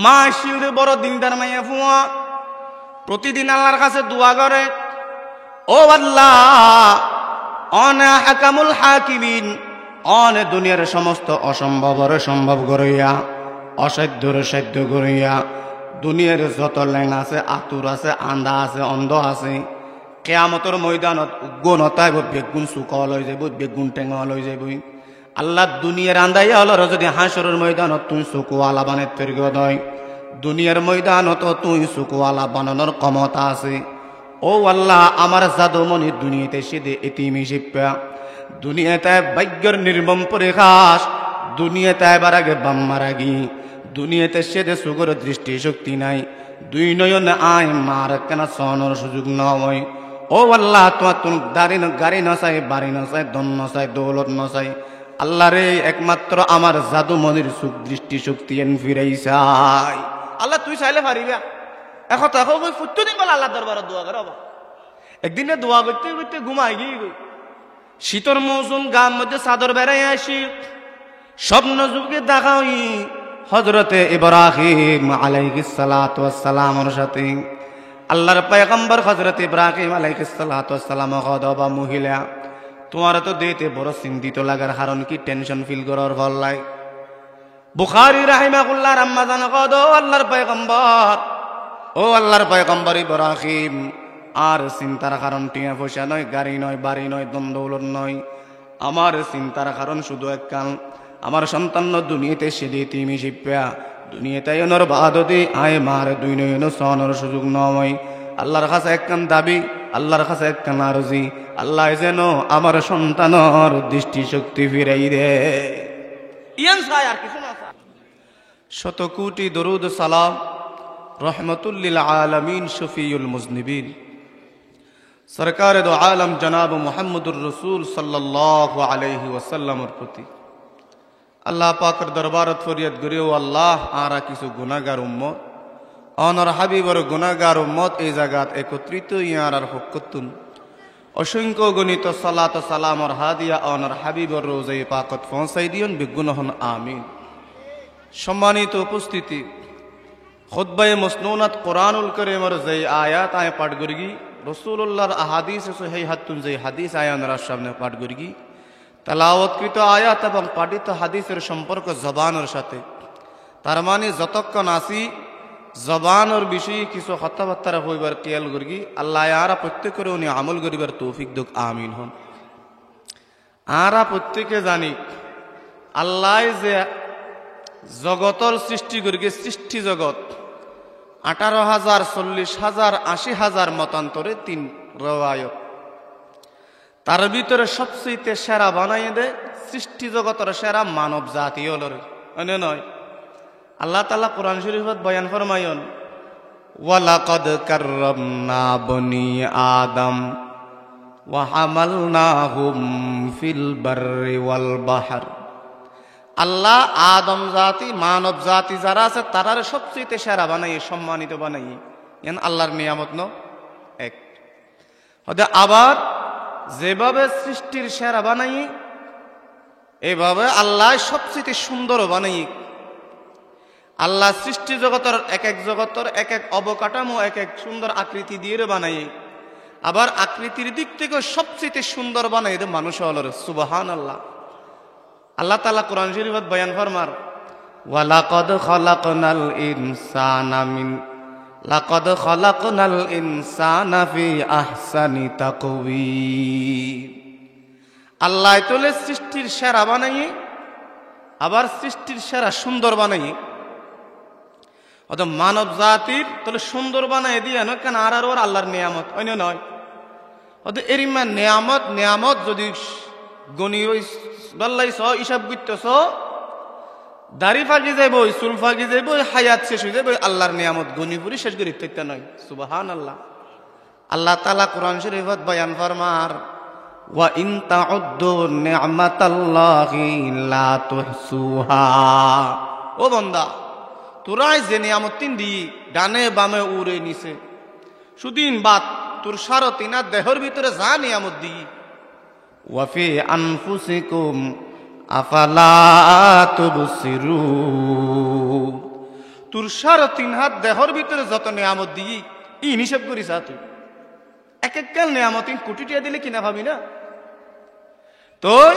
মা শিউরে বড় দিনদার মাইয়া ফুয়া প্রতিদিন আল্লাহর কাছে দোয়া করে, ও আল্লাহ অনা হাকামুল হাকিমিন, অনে দুনিয়ার সমস্ত অসম্ভবর সম্ভব করিয়া, অসাধ্যর সাধ্য করিয়া, দুনিয়ার যত ল্যাং আছে, আতুর আছে, আন্ধা আছে, অন্ধ আছে, কেয়ামতের ময়দানত উগ্নতায় বেগুন চুকল হয়ে যাব, বেগুন টেঙল হয়ে যাব। আল্লাহ দুনিয়ার আন্দাইয়া হল যদি হাসরের ময়দানত তুই চুকুয়ালা বানের তৈরি হয়, দুনিয়ার ময়দানত তুই চুকুয়ালা বানানোর ক্ষমতা আছে। ও আল্লাহ আমার জাদুমণি দুনিয়াতে সেদে এতিমি শিপ্পা, দুনিয়াতে ভাগ্যের নির্মম পরিহাস, দুনিয়াতে এবার আগে বাম্মার আগি, দুনিয়াতে সেদে সুগর দৃষ্টি শক্তি নাই, দুই নয়ন আয় মার কেন সহনের সুযোগ নয়। ও আল্লাহ তোমার তুমি গাড়ি নচাই, বাড়ি নচাই, ধন নচাই, দৌলত নচাই, আল্লাহ রে একমাত্র আমার জাদুমণির সুখ দৃষ্টি শক্তি এন ফিরাই চাই। আল্লাহ তুই চাইলে পারিবা এখন তখন ওই প্রত্যেকদিন বলে আল্লাহ দরবারে দোয়া করে। একদিনে দোয়া করতে করতে ঘুমাই গিয়ে গই, শীতর মৌসুম গাম মধ্যে চাদর বেড়াই আসি, স্বপ্ন যুগে দেখাই হযরতে ইব্রাহিম আলাইহিস সালাতু ওয়াস সালামের সাথে আল্লাহর পয়গম্বর হযরত ইব্রাহিম আলাইহিস সালাতু ওয়াস সালাম খদবা মহিলা তোমার তো দিতে বড় চিন্তিত লাগার কারণ কি, টেনশন ফিল করার ফল লাই। বুখারী রাহিমাহুল্লাহ আম্মা জান কদ, ও আল্লাহর পয়গম্বর, ও আল্লাহর পয়গম্বর ইব্রাহিম, আর চিন্তার কারণ টিয়া পয়সা নয়, গাড়ি নয়, বাড়ি নয়, দ্বন্দ্বৌলত নয়, আমার চিন্তার কারণ শুধু এক কাল, আমার সন্তান দুনিয়াতে সেদে তিমি শিপ্যা, দুনিয়াতে এনর বাদতে আয় মার দুই নয়ন সহনের সুযোগ নয়। আল্লাহর কাছে এক কান দাবি, আল্লাহর কাছে এক কান আরজি, আল্লাহ যেন আমার সন্তানর দৃষ্টি শক্তি ফিরাই দে। ইয়ান চাই আর কিছু না। শত কোটি দরুদ সালাম রহমতুল লিল আলামিন শফিউল মুজনিবিন সরকার দো আলম জনাব মুহাম্মদুর রসুল সাল্লাল্লাহু আলাইহি ওয়াসাল্লামের প্রতি আল্লাহ পাকের দরবারত ফরিয়াদ করি, ও আল্লাহ আরা কিছু গুনাহগার উম্মত, অনর হাবিবর গুনাহগার উম্মত এই জায়গাত একত্রিত ইয়ার আর হকতুন অসংখ্য গণিত সালাত সালামর হাদিয়া অনর হাবিবর রোজাই পাকত পৌঁছাই দিয়ন বিগুণহন আমিন। সম্মানিত উপস্থিতি, খুতবায়ে মসনুনাত কোরআনুল কারীমের যে আয়াত আয় পাঠ করি, রাসূলুল্লাহর আহাদিস সহিহাতুন যে হাদিস আয় আমরা সামনে পাঠ করি, তেলাওয়াতকৃত আয়াত এবং পাঠিত হাদিসের সম্পর্ক জবানের সাথে, তার মানে যতক্ষণ আসি জবানের বিষয়ে কিছু কথাবার্তা হইবার খেয়াল করি, আল্লাহ আরা প্রত্যেকের উনি আমল করিবার তৌফিক দুক আমিন হন। আরা প্রত্যেকে জানি আল্লাহ যে জগতর সৃষ্টি করি, সৃষ্টি জগৎ 18,000, 40,000, 80,000 মতান্তরে 3 রওয়ায়ত, তার ভিতরে সবচেয়ে সেরা বানাই দে সৃষ্টি জগতের সেরা মানব জাতি হল নয়। আল্লাহ তাআলা কোরআন শরীফত বয়ান ফরমায়ন, ওয়ালাকাদ কাররামনা বনি আদম ওয়া হামালনাহুম ফিল বাররি ওয়াল বাহর। আল্লাহ আদম জাতি মানব জাতি যারা আছে তারার সবচেয়ে সেরা বানাই, সম্মানিত বানাই, আল্লাহর নিয়ামত ন এক। আবার যেভাবে সৃষ্টির সেরা বানাই, এভাবে আল্লাহ সবচেয়ে সুন্দর বানাই। আল্লাহ সৃষ্টি জগতের এক এক জগতের এক এক অবকাঠামো এক এক সুন্দর আকৃতি দিয়ে বানাই, আবার আকৃতির দিক থেকে সবচেয়ে সুন্দর বানাই দে মানুষ হল। সুবহানাল্লাহ। আল্লাহ তাআলা কোরআন শরীফত বয়ান ফরমার, ওয়ালাকাদ খালাকনাল ইনসানা লাকাদ খালাকনাল ইনসানা ফি আহসানি তাকওয়িম। আল্লাহ তোলে সৃষ্টির সেরা বানাই, আবার সৃষ্টির সেরা সুন্দর বানাই। মানব জাতির তাহলে সুন্দর বানাই দিয়া নয় কেন, আর ওর আল্লাহর নিয়ামত অন্য নয়। এরিমা নিয়ামত নিয়ামত যদি গণি বললাইছ হিসাব করতেছ, দাড়ি ফাঁকি যাইব, চুল ফাঁকি যাইব, হায়াত শেষ হয়ে যাবে, আল্লাহর নিয়ামত গণিপুরি শেষ করে ইত্যাদি নয়। সুবহানাল্লাহ। আল্লাহ তাআলা কোরআন শরীফত বয়ান ফরমার, ওয়া ইন তাউদ্দু নি'মাতাল্লাহি লা তুহসুহা। ও বান্দা, তোরাই যে নিয়ামত তিন দি ডানে বামে উড়ে নিছে, সুদিন বাদ তোর সারতিনা দেহর ভিতরে যা নিয়ামত দি, ওয়া ফি আনফুসিকুম আফালা তুবসিরুন। তোর 3.5 হাত দেহর ভিতরে যত নিয়ামত দিই হিসাব করিস তুই এক কাল নিয়ামত কোটি টাকা দিলে কিনা ভাবি না তুই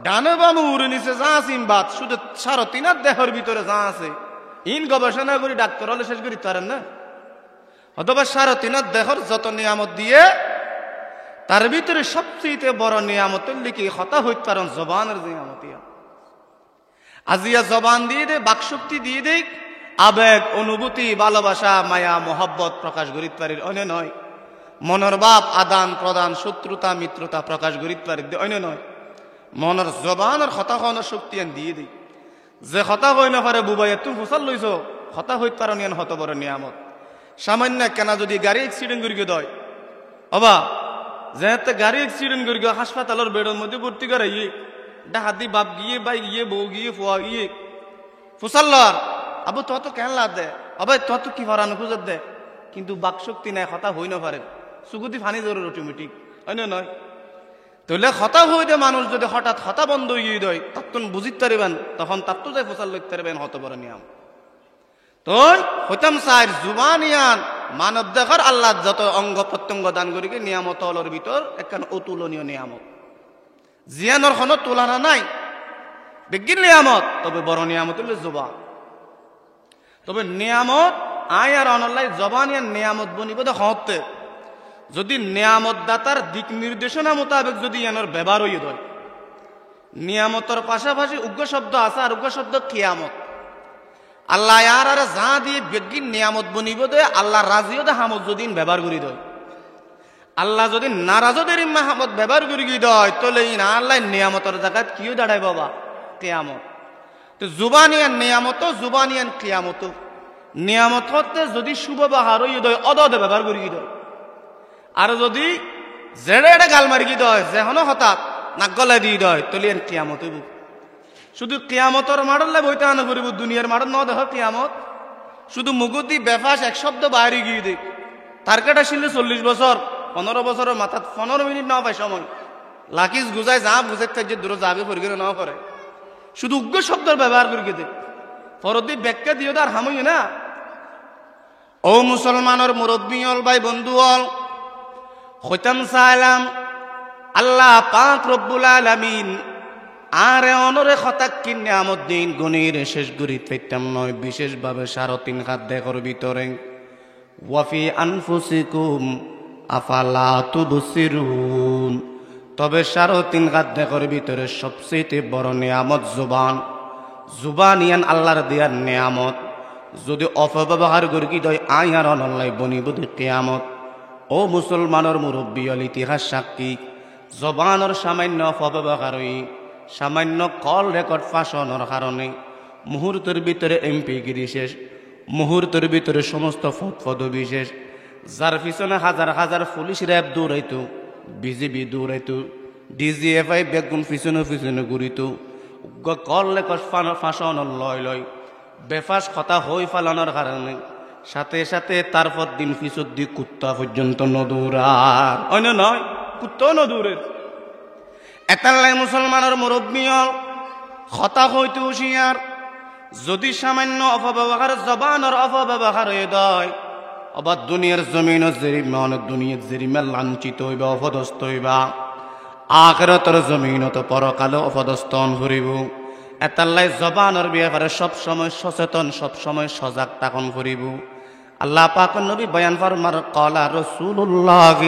ডানে বামু উড়ে নিচে যা আসিম বাদ শুধু 3.5 হাত দেহর ভিতরে যা আছে গবেষণা করি ডাক্তার হলে শেষ করি পারেন না অথবা 3.5 হাত দেহর যত নিয়ামত দিয়ে তার ভিতরে সবচেয়ে বড় নিয়ামতের লিখে হতা হইতে পারেন জবানের নিয়ামতিয়া আজিয়া জবান দিয়ে দে বাকশক্তি দিয়ে দে আবেগ অনুভূতি ভালোবাসা মায়া মোহব্বত প্রকাশ করিতে পারি অন্য নয় মনের ভাব আদান প্রদান শত্রুতা মিত্রতা প্রকাশ করিতে পারি অন্য নয় মনের জবানের হতা হওয়ার শক্তি দিয়ে দিই যে হতা হই না পারে বুবাই তুমি ফসল লইছ হতা হইতে পারো নিয়ান হত বড় নিয়ামত সামান্য কেনা যদি গাড়ি অ্যাক্সিডেন্ট করি দয় অবা যেহেতু গাড়ি অ্যাক্সিডেন্ট করি হাসপাতালের বেডের মধ্যে ভর্তি করে ডাহাতি বাপ গিয়ে বাই গিয়ে বউ গিয়ে ফুয়া গিয়ে ফুসাল্লার আবু তত কেন লাভ দে অবাই তত কি ভরানো খুঁজত দে কিন্তু বাকশক্তি নাই হতা হই না পারে সুগুতি ফানি জরুর অটোমেটিক হয় না নয় তাহলে হতা হই দে মানুষ যদি হঠাৎ হতা বন্ধ হয়ে দেয় তখন বুঝিতে পারিবেন তখন তার তো যাই ফসল লইতে পারবেন হত বড় নিয়ম তো হইতাম সাইর জুবানিয়ান মানব দেখার আল্লাহ যত অঙ্গ প্রত্যঙ্গ দান করি নিয়ামত হলর ভিতর একখান অতুলনীয় নিয়ামত জিয়ানোর কোনো তুলনা নাই বিজ্ঞান নিয়ামত তবে বড় নিয়ামত হল জবান তবে নিয়ামত আয় আর অনলাই জবানিয়ান নিয়ামত বনিব হতে যদি নিয়ামত দাতার দিক নির্দেশনা মোতাবেক যদি এনার ব্যবহার হইয়ে দেয় নিয়ামতর পাশাপাশি উগ্র শব্দ আছে আর উগ্র শব্দ কিয়ামত আল্লাহ আর আর যা দিয়ে বিজ্ঞান নিয়ামত বনিব দে আল্লাহ রাজিও দে হামত যদি ব্যবহার করি দেয় আল্লাহ যদি নারাজদের মাহমদ ব্যবহার করি দেয় তাহলে না আল্লাহ নিয়ামতর জায়গায় কিও দাঁড়ায় বাবা কিয়ামত তো জুবানিয়ান নিয়ামত জুবানিয়ান কিয়ামত নিয়ামত হতে যদি শুভ বাহার হইয়ে দেয় অদে ব্যবহার করি দেয় আর যদি জেড়ে এটা গাল মারি দেয় যেহনো হঠাৎ নাক গলায় দিয়ে দেয় তাহলে কিয়ামত হইব শুধু কিয়ামতর মাডলে বইতে আনা করিব দুনিয়ার মাডল ন দেখ কিয়ামত শুধু মুগুদি বেফাস এক শব্দ বাইরে গিয়ে দেখ তার কাটা ছিল 40 বছর 15 বছরের মাথা 15 মিনিট না পায় সময় লাকিস গুজায় যা বুঝে যে দূরে যাবে পরিগণে না করে শুধু উগ্র শব্দের ব্যবহার করি দেখ ফরদি ব্যাখ্যা দিও তার হামই না ও মুসলমানের মুরব্বী হল ভাই বন্ধু হল হইতাম চাইলাম আল্লাহ পাক রব্বুল আলামিন আরে অনরে খতাক কিনে আমদ দিন গণির শেষ গুড়ি পেতাম নয় বিশেষভাবে 3.5 হাত দেখর ভিতরে ওয়াফি আনফুসিকুম আফালা তুবসিরুন তবে 3.5 হাত দেখর ভিতরে সবচেয়ে বড় নিয়ামত জুবান জুবানিয়ান আল্লাহর দেয়ার নিয়ামত যদি অপব্যবহার করি কি দয় আয়ার অনলাই বনিব কিয়ামত ও মুসলমানের মুরব্বী হল ইতিহাস সাক্ষী জবানের সামান্য অপব্যবহার সামান্য কল রেকর্ড ফাঁসানোর কারণে মুহূর্তের ভিতরে এমপিগিরি শেষ মুহূর্তের ভিতরে সমস্ত পদবি শেষ যার পিছনে হাজার হাজার পুলিশ র্যাব দৌড়াইত বিজিবি দৌড়াইত ডিজিএফআই বেগুন পিছনে পিছনে ঘুরিত কল রেকর্ড ফাঁসানোর লয় বেফাস কথা হই ফালানোর কারণে সাথে সাথে তারপর দিন পিছর দিক কুত্তা পর্যন্ত নদৌড়ার অন্য নয় কুত্তাও নদৌড়ের এতাল্লাই মুসলমানের মুরব্বী হল হতা হইতে হুঁশিয়ার যদি সামান্য অপব্যবহার জবানের অপব্যবহার হয়ে দেয় আবার দুনিয়ার জমিন জেরিমা অনেক দুনিয়ার জেরিমা লাঞ্ছিত হইবা অপদস্থ হইবা আখিরাতের জমিনত পরকালে অপদস্থন করিব এতাল্লাই জবানের ব্যাপারে সবসময় সচেতন সবসময় সজাগ থাকুন করিব আল্লাহ পাক নবী বয়ান ফরমার ক্বালা রাসূলুল্লাহ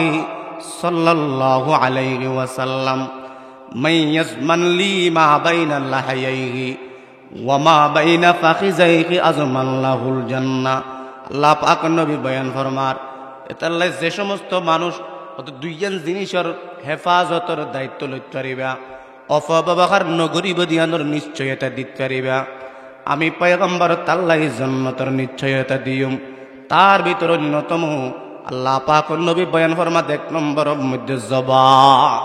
সাল্লাল্লাহু আলাইহি ওয়াসাল্লাম মান ইয়াজমান লি মা বাইনা লাহাইহি ওয়া মা বাইনা ফাখিজাইহি আজমান লাহুল জান্নাহ আল্লাহ পাক নবী বয়ান ফরমার এতাল্লাই যে সমস্ত মানুষ অত দুইজন জিনিসের হেফাজতের দায়িত্ব লইতে পারিবা অপব্যবহার নগরী বদিয়ানোর নিশ্চয়তা দিতে পারিবা আমি পয়গম্বর তাল্লাই জান্নাতের নিশ্চয়তা দিউম তার ভিতর অন্যতম আল্লাহ পাক নবী বয়ান ফরমা 1 নম্বরের মধ্যে জবান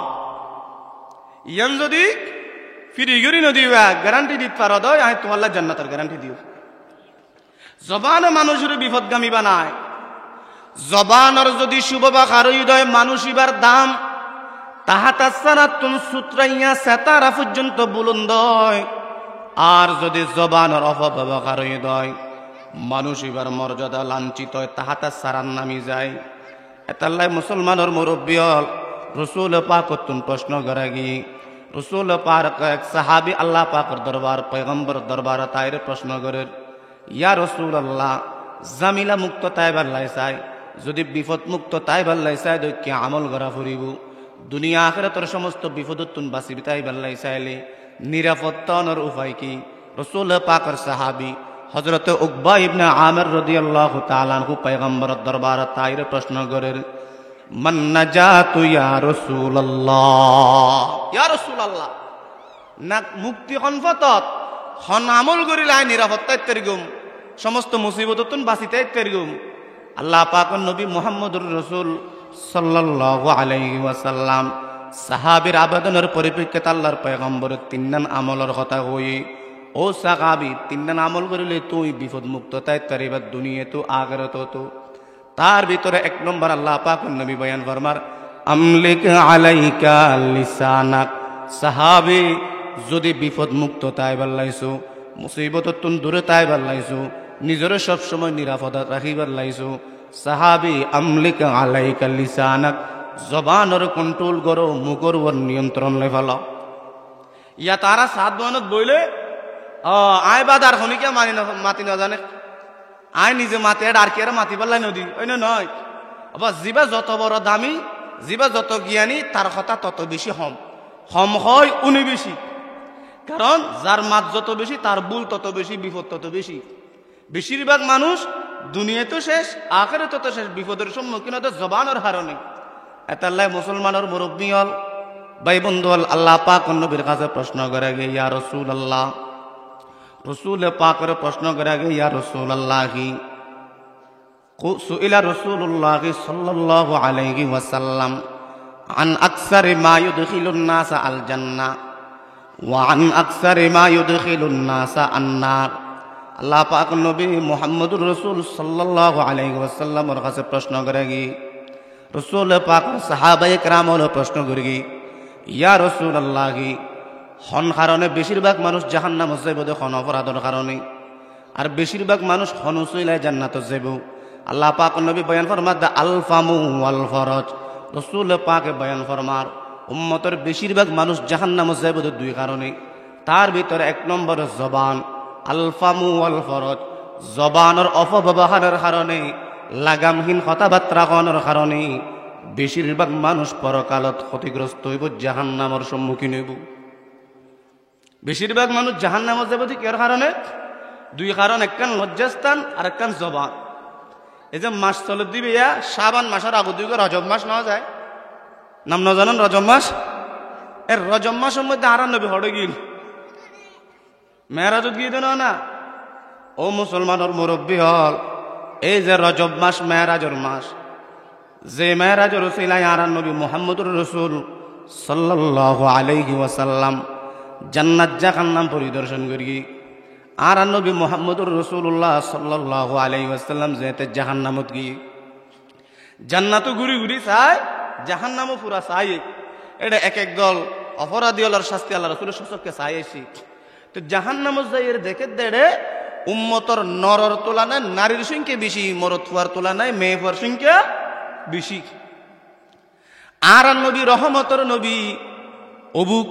ইয়ান যদি ফিরি গরি নদিবা গ্যারান্টি দিতে পারো দয় আমি তোমার জান্নাতের গ্যারান্টি দিও জবান মানুষের বিপদগামী বানায় জবানের যদি শুভ বা হৃদয় মানুষ ইবার দাম তাহাতা সারাতুন সুত্রাইয়া সেতারা পর্যন্ত বুলন্দ আর যদি জবানের অপব্যবহার হৃদয় মানুষ এবার মর্যাদা লাঞ্ছিত হয়, তাহাতা সারান নামি যায়। এতাল্লাই মুসলমানের মুরব্বী হল রসুল পাকতুন প্রশ্ন করা গিয়ে রসুল পাক এক সাহাবি আল্লাহ পাকের দরবার পয়গম্বর দরবার তাইরে প্রশ্ন করে, ইয়া রসুল আল্লাহ, জামিলা মুক্ত তাই বাল্লাই চাই, যদি বিপদ মুক্ত তাই বাল্লাই চাই দৈক্য আমল করা ফুরিব, দুনিয়া আখিরাতের সমস্ত বিপদতুন বাঁচিবি তাই বাল্লাই চাইলে নিরাপত্তার উপায় কি? রসুল পাকের সাহাবি হযরত উকবা ইবনে আমির রাদিয়াল্লাহু তাআলা আনহু পয়গম্বরের দরবার তাইরে প্রশ্ন করে, মান নাজাতু ইয়া রাসূলুল্লাহ, ইয়া রাসূলুল্লাহ, না মুক্তি হনফতত হন আমল করিলে নিরাপত্তা তরিগুম সমস্ত মুসিবততুন বাঁচিতে তরিগুম। আল্লাহ পাকের নবী মুহাম্মদুর রাসূল সাল্লাল্লাহু আলাইহি ওয়াসাল্লাম সাহাবীর আবেদনের পরিপ্রেক্ষিতে আল্লাহর পয়গম্বরের তিনজন আমলের কথা কই, ও সাহাবী, তিনজন আমল করিলে তুই বিপদ মুক্ত তাই তরিবা দুনিয়া তো আখিরাত তো। তার ভিতরে এক নম্বর আল্লাহ পাকের নবী বয়ান ফরমার, আমলিক আলাইকা লিসানাক, সাহাবী যদি বিপদ মুক্ত তাই বাল্লাইছো, মুসিবততুন দূরে তাই বাল্লাইছো, নিজের সব সময় নিরাপদ রাখিবার লাইছো, সাহাবী আমলিক আলাইকা লিসানাক, জবানের কন্ট্রোল করো, মুখর ওর নিয়ন্ত্রণ লে ফেলো। ইয়া তারা সাত বনত বইলে আয় বাদার খনিকে মাতি না জানে, আয় নিজে মাতে আর কি আর মাতি পারলাই নদী ওই নয়। আবার জিবা যত বড় দামি, জিবা যত জ্ঞানী, তার কথা তত বেশি হম হয় উনি বেশি। কারণ যার মাত যত বেশি তার ভুল তত বেশি, বিপদ তত বেশি। বেশিরভাগ মানুষ দুনিয়া তো শেষ, আখিরাত তো শেষ, বিপদের সম্মুখীন হতে জবানের হারণে। এতাল্লাই মুসলমানের মুরব্বী হল, ভাই বন্ধু হল, আল্লাহ পাক নবীর কাছে প্রশ্ন করে গে, ইয়া রাসূলুল্লাহ, রসুল পাকের প্রশ্ন করে গে, ইয়া রাসূলুল্লাহি, সুইলা রাসূলুল্লাহি সাল্লাল্লাহু আলাইহি ওয়াসাল্লাম আন আকসারি মা ইউদখিলুন নাস আল জান্নাহ ওয়া আন আকসারি মা ইউদখিলুন নাস আন-নার। আল্লাহ পাক নবী মুহাম্মদুর রাসূল সাল্লাল্লাহু আলাইহি ওয়াসাল্লামের কাছে প্রশ্ন করে গে, রসুল পাক সাহাবায়ে কেরাম হলো প্রশ্ন করে গে, ইয়া রাসূলুল্লাহি, হন কারণে বেশিরভাগ মানুষ জাহান্নামে যাইব, হন অপরাধের কারণে, আর বেশিরভাগ মানুষ হন উসিলায় জান্নাতে যাইব। আল্লাহ পাক নবী বয়ান ফরমার, দা আল ফামু ওয়াল ফরজ, রসুল পাকে বয়ান ফরমার উম্মতের বেশিরভাগ মানুষ জাহান্নামে যাইব দুই কারণে। তার ভিতরে এক নম্বর জবান, আল ফামু ওয়াল ফরজ, জবানের অপব্যবহারের কারণে, লাগামহীন কথাবার্তা কওয়ানোর কারণে বেশিরভাগ মানুষ পরকালত ক্ষতিগ্রস্ত হইব, জাহান্নামের সম্মুখীন হইব। বেশিরভাগ মানুষ জাহান্নামে যাব এর কারণে দুই কারণ, একখান লজ্জাস্থান আর একখান জবান। এই যে মাস চলে দিবে, শাবান মাসের আগু দুই রজব মাস নেওয়া যায়, নাম না জানেন রজব মাস? এর রজব মাসের মধ্যে আর নবী হড়ে গিল মেয়েরাজত গিয়ে দেন না। ও মুসলমানের মুরব্বী হল, এই যে রজব মাস মেয়েরাজের মাস, যে মেয়েরাজের উসিলায় আর নবী মুহাম্মদুর রাসূল সাল্লাল্লাহু আলাইহি ওয়াসাল্লাম জান্নাত জাহান্নাম পরিদর্শন করি, আর নবী মুহাম্মদুর রাসূলুল্লাহ সাল্লাল্লাহু আলাইহি ওয়াসাল্লাম যেতে জাহান্নামত গিয়ে জান্নাতও ঘুরি ঘুরি চায়, জাহান্নামও পুরা চাই। এটা এক এক দল অপরাধী হলার শাস্তি আল্লাহ রাসূলের সচক্ষে চাই আসি। তো জাহান্নামত যাই এর দেখে দেড়ে উম্মতর নরর তুলনায় নারীর সংখ্যা বেশি, মরদ ফুয়ার তুলনায় মেয়ে ফুয়ার সংখ্যা বেশি। আর নবী রহমতর নবী অবুক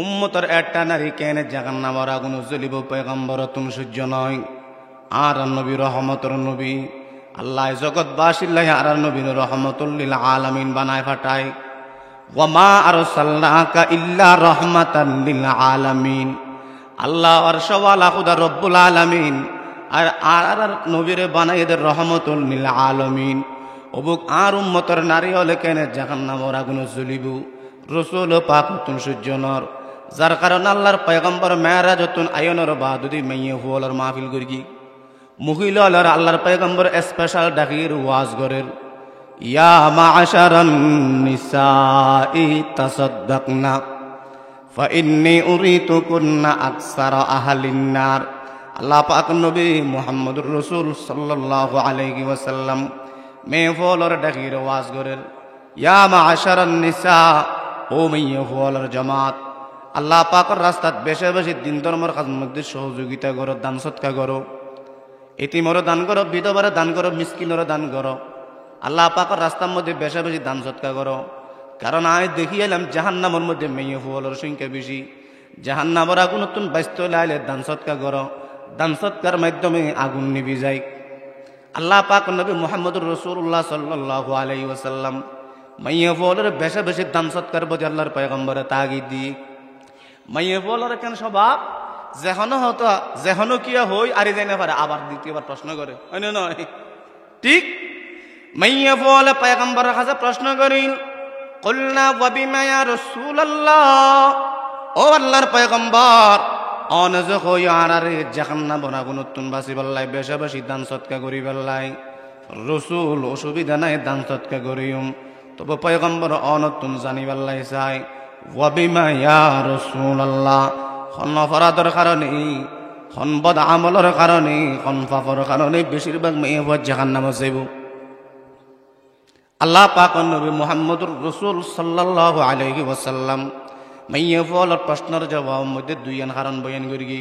উম্মতর একটা নারী কেন জাহান্নামের আগুন জ্বলিব, পয়গম্বর তুমি সূর্য নয়। আর নবী রহমতর নবী, আল্লাহ জগৎবাসীল্লাহ আর নবীর রহমতুল লিল আলামিন বানায় ফাটায়। ওয়া মা আরসালনাকা ইল্লা রাহমাতান লিল আলামিন, আল্লাহ আরশওয়ালা খুদা রব্বুল আলামিন আর নবীরে বানায় এদের রহমতুল লিল আলামিন। অবুক আর উম্মতর নারী হলে কেন জাহান্নামের আগুন জ্বলিব, রসুল পাক তুন সূর্য নর, যার কারণে আল্লাহর পয়গম্বর মেরাজতুন আয়নের বাদুদি মাইয়ে হুয়ালার মাহফিল করি, মহিলা হলার আল্লাহর পয়গম্বর স্পেশাল ডাকির ওয়াজ করেন, ইয়া মা'আশারান নিসাই তাসাদ্দাকনা ফাইন্নী উরিতুকুন্না আকসারা আহলিন নার। আল্লাহ পাক নবী মুহাম্মদুর রাসূল সাল্লাল্লাহু আলাইহি ওয়াসাল্লাম মেহফিলের ডাকির ওয়াজ করেন, ইয়া মা'আশারান নিসা, ও মেহফিলের জামাত, আল্লাহ পাকের রাস্তাত বেশি বেশি দিন ধর্মের কাজের মধ্যে সহযোগিতা করো, দান সৎকা করো। এতিমরে দান করো, বিধবারে দান করো, মিসকিনরে দান করো, আল্লাহ পাকের রাস্তার মধ্যে বেশি বেশি দান সৎকার করো। কারণ আমি দেখি এলাম জাহান্নামের মধ্যে মেয়ে ফুলের সংখ্যা বেশি। জাহান্নামের আগুন নতুন বাইস্ত লাইলে দান সৎকার করো, দান সৎকার মাধ্যমে আগুন নিবি যায়। আল্লাহ পাক নবী মুহাম্মদুর রাসূলুল্লাহ সাল্লাল্লাহু আলাইহি ওয়াসাল্লাম মাইয়া ফুলের বেশি বেশি দান সৎকার প্রতি আল্লাহর পয়গম্বরে তাগিদ দি। মাইয়া ফুলের কেন স্বভাব যেখানো হতো যেখানো কিয়া হই আর যাই না পারে আবার দ্বিতীয়বার প্রশ্ন করে, হয় না নয়? ঠিক মাইয়া ফুলে পয়গম্বরের কাছে প্রশ্ন করিল, কুলনা ওয়া বিমা ইয়া রাসূলুল্লাহ, ও আল্লাহর পয়গম্বর অনজ হই আরারে জাহান্নাম বনাগুন নতুন বাসি বললাই বেশি বেশি দান সৎকার করি বললাই। রাসূল অসুবিধা নাই দান সৎকার করিম, তবে পয়গম্বর অনতুন জানি বললাই চাই ওয়া বিমা ইয়া রাসূলুল্লাহ, খন অপরাধের কারণে, খন বদ আমলের কারণে, খন পাপের কারণে বেশিরভাগ মেয়ে জাহান্নামে যাইব। আল্লাহ পাক নবী মুহাম্মদুর রাসূল সাল্লাল্লাহু আলাইহি ওয়াসাল্লাম মাইয়া ফুলের প্রশ্নের জবাবের মধ্যে দুইয়ান কারণ বয়ান করি।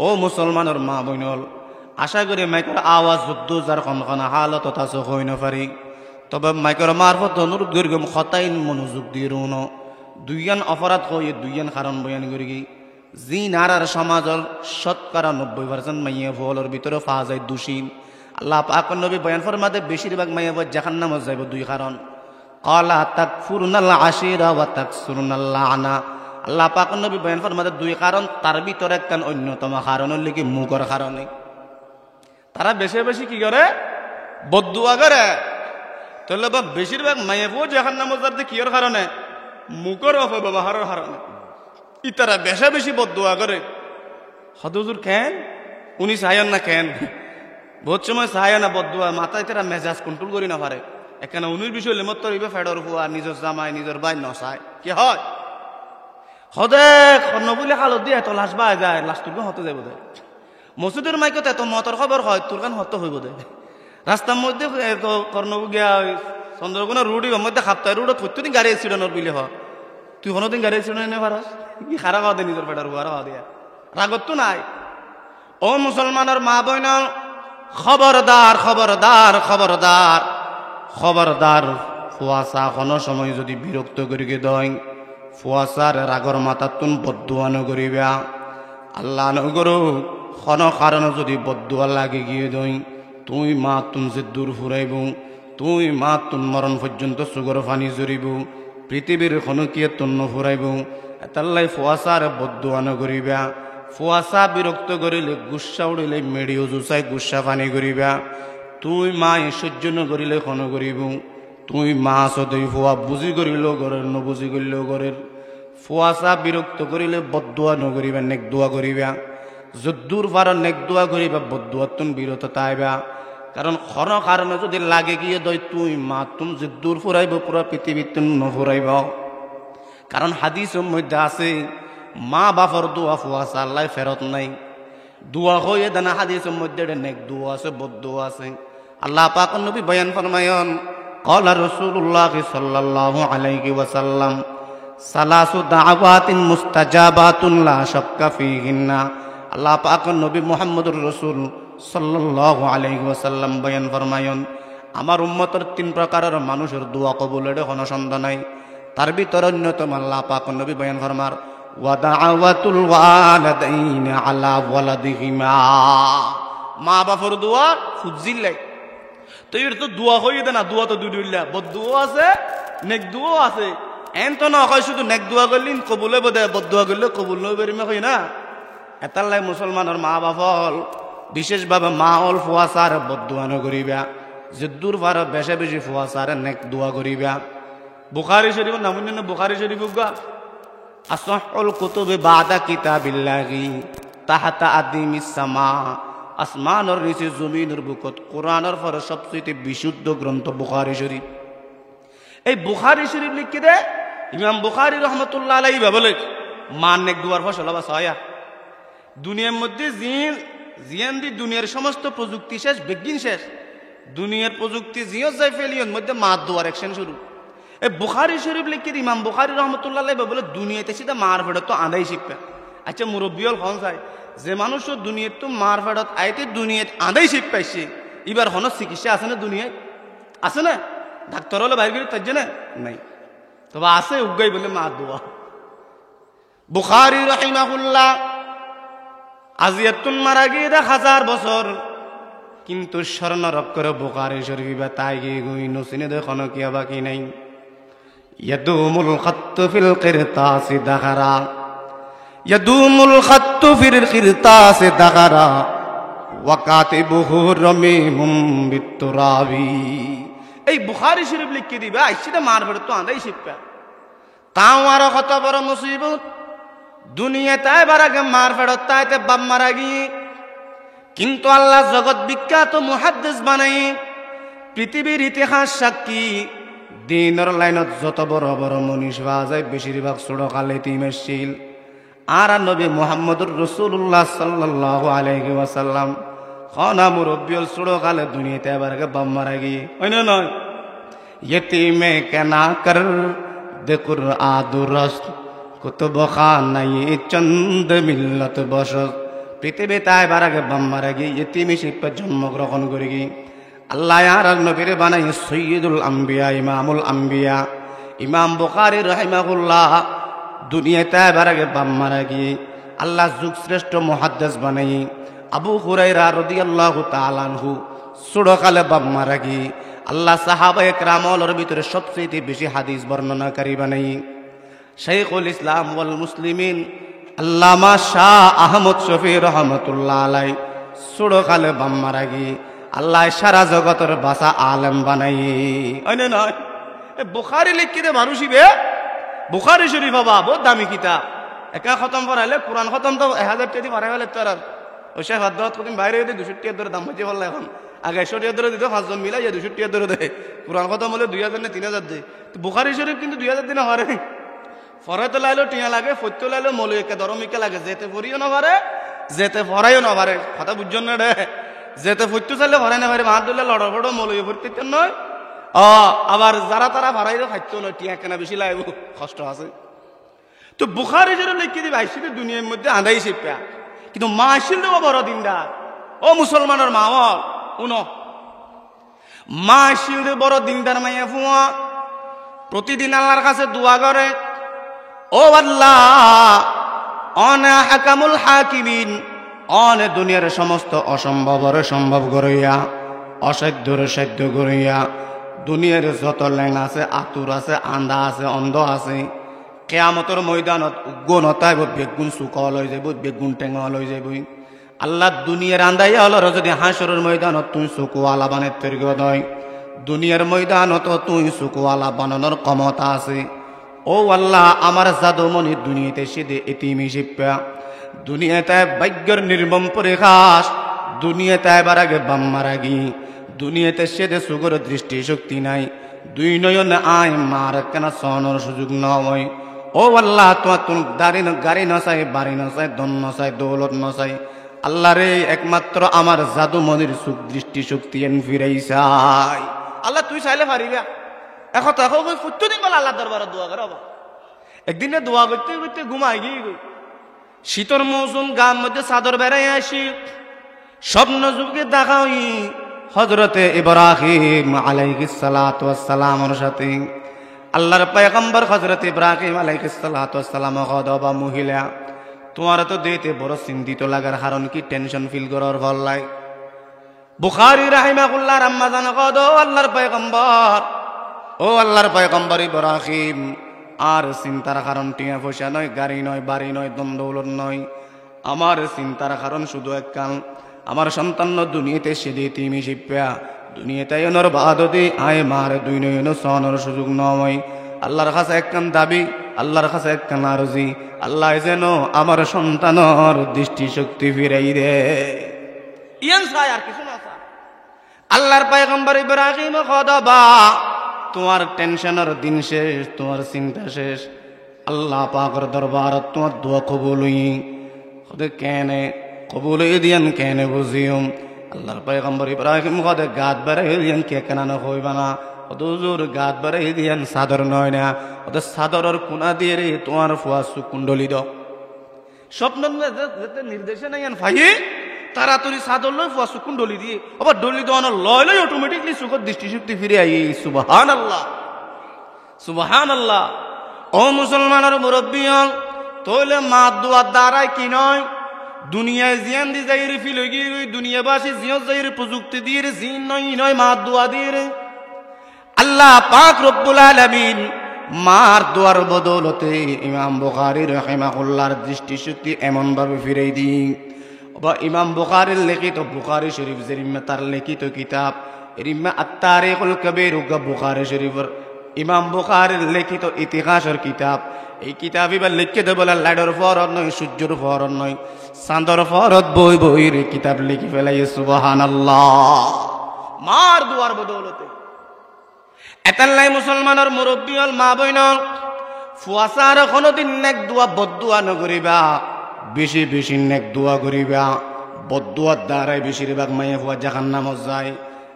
ও মুসলমানের মা বইনল, আশা করি মাইকের আওয়াজ যুদ্ধ যার কনকনা হালত আছে হই না পারি, তবে মাইকের মারফত অনুরোধ করি খতাইন মনোযোগ দিয়ে রুন। দুইয়ান অপরাধ হয়ে দুইয়ান কারণ বয়ান করি। জি নারার সমাজের 90% মাইয়া ফুলের ভিতরে পাওয়া যায় দোষী। আল্লাহ পাক নবী বয়ান ফরমাতে বেশিরভাগ মাইয়া জাহান্নামে যাইব দুই কারণ। ক্বালা তাকফুরুনাল আশিরা ওয়া তাকসুরুনাল লানা, আল্লাহ পাক নবী বয়ান ফরমাতে দুই কারণ, তার ভিতরে একটা অন্যতম কারণ হল কি মুখের কারণে। তারা বেশি বেশি কি করে বদদুয়া করে। তাহলে বেশিরভাগ মাইয়া জাহান্নামে যাতে কিয়ের কারণে মুখের অপব্যবহারের কারণে ইতারা বেশি বেশি বদদুয়া করে। হদুজুর কেন উনি চাহেন না কেন বহুত সময় চাহে না বদদুয়া, মাথায় তারা মেজাজ কন্ট্রোল করি না পারে। এখানে উনির বিষয় লেমত তরিবে ফেডর ফুয়া নিজের জামাই নিজের বাই নচায় কি হয় হদে নবুলে খালত দিয়ে এত লাশ বাই যায়, লাশ তোর হতে যাবো দে মসজিদের মাইকত এত মতর খবর হয় তোর কান হত হইব দে। রাস্তার মধ্যে এত কর্ণবু গিয়া চন্দ্রকোনা রুডি মধ্যে খাপ্তায় রুডত প্রত্যেকদিন গাড়ি অ্যাক্সিডেন্টর বিলে হয়, তুই কোনোদিন গাড়ি অ্যাক্সিডেন্ট এনে পারস কি খারাপ হওয়া দে নিজের ফেডার ফুয়ার হওয়া দিয়া রাগত তো নাই। ও মুসলমানের মা বইনল, খবরদার খবরদার খবরদার খবরদার, ফুয়াশা কোনো সময় যদি বিরক্ত করিকে দই ফুয়াশার রাগর মাথা তুন বদুয়া নগরিবা। আল্লাহ নগরু কোনো কারণে যদি বদুয়া লাগে গিয়ে দই তুই মা তুন যে দূর ফুরাইব, তুই মা তুন মরণ পর্যন্ত সুগর ফানি জরিব, পৃথিবীর কোনো কিয়ে তুন্ন ফুরাইব। এতাল্লাই ফুয়াশার বদুয়া নগরিবা। ফুয়াশা বিরক্ত করিলে গুসা উড়িলে মেডিও জুসাই গুসা ফানি করিবা। তুই মা সহ্য নকরিলে কোনো করিব, তুই মা সদৈ ফুয়া বুঝি করিল ঘরের নবুঝি করিল ঘরের। ফুয়াশা বিরক্ত করিলে বদুয়া নকরিবা, নেক দোয়া করিবা। যদ্দুর পার নেক দোয়া করিবা, বদুয়া তুন বিরত তাইবা। কারণ ক্ষণ কারণে যদি লাগে গিয়ে দই তুই মা তুম যদ্দুর ফুরাইব পুরা পৃথিবীর তুন নফুরাইব। কারণ হাদিসের মধ্যে আছে মা বাপর দোয়া ফুয়াশা আল্লাহ ফেরত নাই। দোয়া হয়ে দানা হাদিসের মধ্যে নেক দোয়া আছে বদদোয়া আছে। আল্লাহ পাক নবী বয়ান ফরমায়ন, ক্বালা রাসূলুল্লাহ সাল্লাল্লাহু আলাইহি ওয়াসাল্লাম সালাসু দাওয়াতিন মুস্তাজাবাতুন লা শাক্কা ফীহিন্না। আল্লাহ পাক নবী মুহাম্মদুর রাসূল সাল্লাল্লাহু আলাইহি ওয়াসাল্লাম বয়ান ফরমায়ন, আমার উম্মতের 3 প্রকারের মানুষের দোয়া কবুলের কোনো সন্দেহ নাই। তার ভিতর অন্যতম আল্লাহ পাক নবী বয়ান ফরমার ওয়া দাওয়াতুল ওয়ালিদাইনি আলা ওয়ালাদিহিমা, মা বাপর দোয়া ফুজিল্লাই। তো এর তো দোয়া হইয়ে দে না, দোয়া তো দুইলা বদদুয়া আছে নেক দোয়া আছে। এন তো না হয় শুধু নেক দোয়া করলিন কবুলে বোধ বদদুয়া করলে কবুল নই বেরিমে হই না। এটার লাই মুসলমানের মা বাপল বিশেষভাবে মা হল ফুয়াশার বদদুয়া নকরিবা, যদ্দুর পার বেশি বেশি ফুয়াশার নেক দোয়া করিবা। বুখারী শরীফ নামুন বুখারী শরীফ গা আসহুল কুতুবে বাদা কিতাবিল্লাহি তাহাতা আদিমিস সামা, আসমানের নিচে জমিনের বুকত কোরআনের পরে সবচেয়ে বিশুদ্ধ গ্রন্থ বুখারী শরীফ। এই বুখারী শরীফ লিখে দে ইমাম বুখারী রহমতুল্লাহ আলাইহি বলে মান নেক দুয়ার ফসল বা সয়া দুনিয়ার মধ্যে জিয়ান দি দুনিয়ার সমস্ত প্রযুক্তি শেষ, বিজ্ঞান শেষ, দুনিয়ার প্রযুক্তি জিও যাই ফেলিয়ন মধ্যে মার দোয়ার অ্যাকশন শুরু। এই বুখারী শরীফ লিখে দি ইমাম বুখারী রহমতুল্লাহ আলাইহি বলে দুনিয়াতে সিধা মার ভেড়ে তো আঁধাই শিখবে। আচ্ছা মুরব্বী হল খন চাই যে মানুষও দুনিয়াত তো মার ফেরত আইতে দুনিয়াত আদাই শিখ পাইছে এবার হন চিকিৎসা আছে না দুনিয়ায় আছে না ডাক্তার হলে বাইরে তার জন্য নাই তবে আছে উগাই বলে মা দোয়া বুখারী রাহিমাহুল্লাহ আজিয়াতুন মারা গিয়ে 1000 বছর কিন্তু স্মরণ রব করে বুখারী শরীফ বা তাই গিয়ে গুই নসিনে দেখনো কি বাকি নাই ইয়াদুমুল খাত্তু ফিল কিরতাসি দাখারা ইয়াদুমুল খাত্তু ফিল কিরতাসি দাখারা ওয়া কাতিবুহু রামিমুম বিতুরাবি এই বুখারী শরীফ লিখে দিবা আইসিটা মারবে তো আন্দাই শিখবা তাও আর কত বড় মুসিবত দুনিয়াতে এবার আগে মার ফেরত তাইতে বাপ মারা গিয়ে কিন্তু আল্লাহ জগৎ বিখ্যাত মুহাদ্দিস বানাই পৃথিবীর ইতিহাস সাক্ষী দিনের লাইনত যত বড় বড় মনীষ পাওয়া যায় বেশিরভাগ ছোটকালে তিমেশিল আর নবী মুহাম্মদুর রাসূলুল্লাহ সাল্লাল্লাহু আলাইহি ওয়াসাল্লাম খানা মুরব্বিল ছোটকালে দুনিয়াতে এবার আগে বাপ মারা গিয়ে হয় না নয় यतीमे कहना कर दे कुरआदुरस कुतुब खानाई चंद मिल्लत बसत পৃথিবীতে এবার আগে বাপ মারা গিয়ে ইতিম হিসেবে জন্মগ্রহণ করে গিয়ে আল্লাহ আর নবীরে বানাই সৈয়দুল আম্বিয়া ইমামুল আম্বিয়া ইমাম বুখারী রাহিমাহুল্লাহ দুনিয়াতে এবার আগে বাপ মারা গিয়ে আল্লাহ যুগ শ্রেষ্ঠ মুহাদ্দিস বানাই আবু হুরায়রা রাদিয়াল্লাহু তাআলা আনহু ছোটকালে বাপ মারা গিয়ে আল্লাহ সাহাবায়ে কেরামের ভিতরে সবচেয়ে বেশি হাদিস বর্ণনাকারী বানাই শাইখুল ইসলাম ওয়াল মুসলিমিন আল্লামা শাহ আহমদ শফি রহমতুল্লাহ আলাই ছোটকালে বাপ মারা গিয়ে আল্লাহ সারা জগতের বাসা আলেম বানাই হয় না নয় বুখারী লিখিতে মানুষইবে বুখারী শরীফ বাবা বহুত দামি কিতাব একা খতম পড়াইলে কোরআন খতম তো 1000 টাকা দিয়ে পারাই ফেলে তো আর ওই শেখ হাদ্দাত কদিন বাইরে 200 টাকা ধরে দাম হয়েছে বললে এখন আগে 100 টাকা ধরে দিত 5 জন মিলাই 200 টাকা ধরে দেয় কোরআন খতম হলে 2000 না 3000 দেয় তো বুখারী শরীফ কিন্তু 2000 দিনে হরে ফরাই তো লাইলো টিয়া লাগে ফত্য লাইলো মৌলিকে ধর্মিকে লাগে যেতে ফরিও না পারে যেতে ফরাইও না পারে কথা বুঝছেন না রে যেতে ফত্য চাইলে ফরাই না পারে মাহাত দিলে লড়া ফড়ো মৌলিকে ফরতে নয় আবার যারা তারা ফরাইও খাইতো নয় টিয়া কেনা বেশি লাগবে কষ্ট আছে তো বুখারী শরীফ লিখে দিবে আইসিতে দুনিয়ার মধ্যে আঁধাই শিপা কিন্তু মা আসিল দেবো বড় দিনদার ও মুসলমানের মা উনো মা আসিল দে বড় দিনদার মাইয়া ফুয়া প্রতিদিন আল্লাহর কাছে দোয়া করে ও আল্লাহ অনা হাকামুল হাকিমিন অন দুনিয়ার সমস্ত অসম্ভবর সম্ভব করিয়া অসাধ্যর সাধ্য করিয়া দুনিয়ার যত ল্যাং আছে আতুর আছে আন্দা আছে অন্ধ আছে কিয়ামতের ময়দানত উগ্নতায় বেগুন সুকল হয়ে যাব বেগুন টেঙ্গল হয়ে যাব আল্লাহ দুনিয়ার আন্দাইয়া হল যদি হাসরের ময়দানত তুই সুকুয়ালা বানের তৈরি হয় দুনিয়ার ময়দানত তুই সুকুয়ালা বানানোর ক্ষমতা আছে ও আল্লাহ আমার জাদুমণি দুনিয়াতে সেদে এতিম শিপা দুনিয়াতে ভাগ্যের নির্মম পরিহাস দুনিয়াতে এবার আগে বাম মারা গি দুনিয়াতে সেদে সুগর দৃষ্টি শক্তি নাই দুই নয়ন আয় মার কেন সহনের সুযোগ নয় ও আল্লাহ তোমার তুন দাড়ি গাড়ি নসাই বাড়ি নসাই দন নসাই দৌলত নসাই আল্লাহ রে একমাত্র আমার জাদুমণির সুখ দৃষ্টি শক্তি এন ফিরাই চাই আল্লাহ তুই চাইলে পারিবা এখন তো এখন প্রত্যেকদিন বলে আল্লাহ দরবারে দোয়া করে একদিনে দোয়া করতে করতে ঘুমাই গিয়ে শীতর মৌসুম গাম মধ্যে চাদর বেড়াই আসি স্বপ্ন যুগে দেখা হই হযরতে ইব্রাহিম আলাইহিস সালাতু ওয়াস সালামের সাথে আল্লাহর পয়গম্বর হযরত ইব্রাহিম আলাইহিস সালাতু ওয়াস সালাম গদবা মহিলা তোমার তো দেতে বড় চিন্তিত লাগার কারণ কি টেনশন ফিল করার ফল লাই বুখারী রাহিমাহুল্লাহ আম্মা জান গদ আল্লাহর পয়গম্বর ও আল্লাহর পয়গম্বর ইব্রাহিম আর চিন্তার কারণ টিয়া পয়সা নয় গাড়ি নয় বাড়ি নয় দন্দৌলত নয় আমার চিন্তার কারণ শুধু এক কাল আমার সন্তান দুনিয়াতে সেদে তিমি শিপা দুনিয়াতে এনর বাদতে আয় মার দুই নয়ন সহনের সুযোগ নয় আল্লাহর কাছে একখান দাবি আল্লাহর কাছে একখান আরজি আল্লাহ যেন আমার সন্তানর দৃষ্টি শক্তি ফিরাই দে ইয়ান চাই আর কিছু না চাই আল্লাহর পয়গম্বর ইব্রাহিম খোদবা তোমার টেনশনের দিন শেষ তোমার চিন্তা শেষ আল্লাহ পাকের দরবারত তোমার দোয়া কবুল হই খোদে কেনে কবুল দিয়ান কেনে বুঝিও আল্লাহর পয়গম্বর ইব্রাহিম খোদে গাত বাড়াই দিয়ান কে কেনা না হইবা না হুজুর গাত বাড়াই দিয়ান সাদর নয় না ওদের সাদরের কোনা দিয়ে রে তোমার ফুয়া কুণ্ডলি দাও স্বপ্ন নির্দেশে নাই ফাইয়ে তাড়াতাড়ি চাদর লই ফুয়া চুকুন ডলি দিয়ে আবার ডলি দেওয়ানো লয় লয় অটোমেটিকলি চোখের দৃষ্টিশক্তি ফিরে আই সুবহান আল্লাহ সুবহান আল্লাহ। ও মুসলমানের মুরব্বী হল তৈলে মা দুয়ার দ্বারাই কি নয় দুনিয়ায় জিয়ান দি যাই রে ফিল গিয়ে দুনিয়াবাসী জিয়ত যাই রে প্রযুক্তি দিয়ে রে জিন নয় নয় মা দুয়া দিয়ে রে আল্লাহ পাক রব্বুল আলামিন মার দুয়ার বদৌলতে ইমাম বুখারী রাহিমাহুল্লাহর দৃষ্টিশক্তি এমন ভাবে ফিরাই দিই বা ইমাম বুখারীর লিখিত বুখারী শরীফ জেরিমা তার লিখিত কিতাব রিম্মা আত-তারিখুল কবীর বুখারী শরীফের ইমাম বুখারীর লিখিত ইতিহাসের কিতাব এই কিতাবই বা লিখে দেব লাইডর ফরত নয় সূর্যর ফরত নয় চাঁদর ফরত বই বই রে কিতাব লিখি ফেলাই সুবহানাল্লাহ মার দুয়ার বদৌলতে। এতাল্লাই মুসলমানের মুরব্বী হল মা বইন ফুয়াশার কোনোদিন নেক দুয়া বদুয়া নকরিবা বেশি বেশি নেক দুয়া করিবা বদুয়ার দ্বারাই বেশিরভাগ মাইয়া ফুয়া জাহান্নামত যায়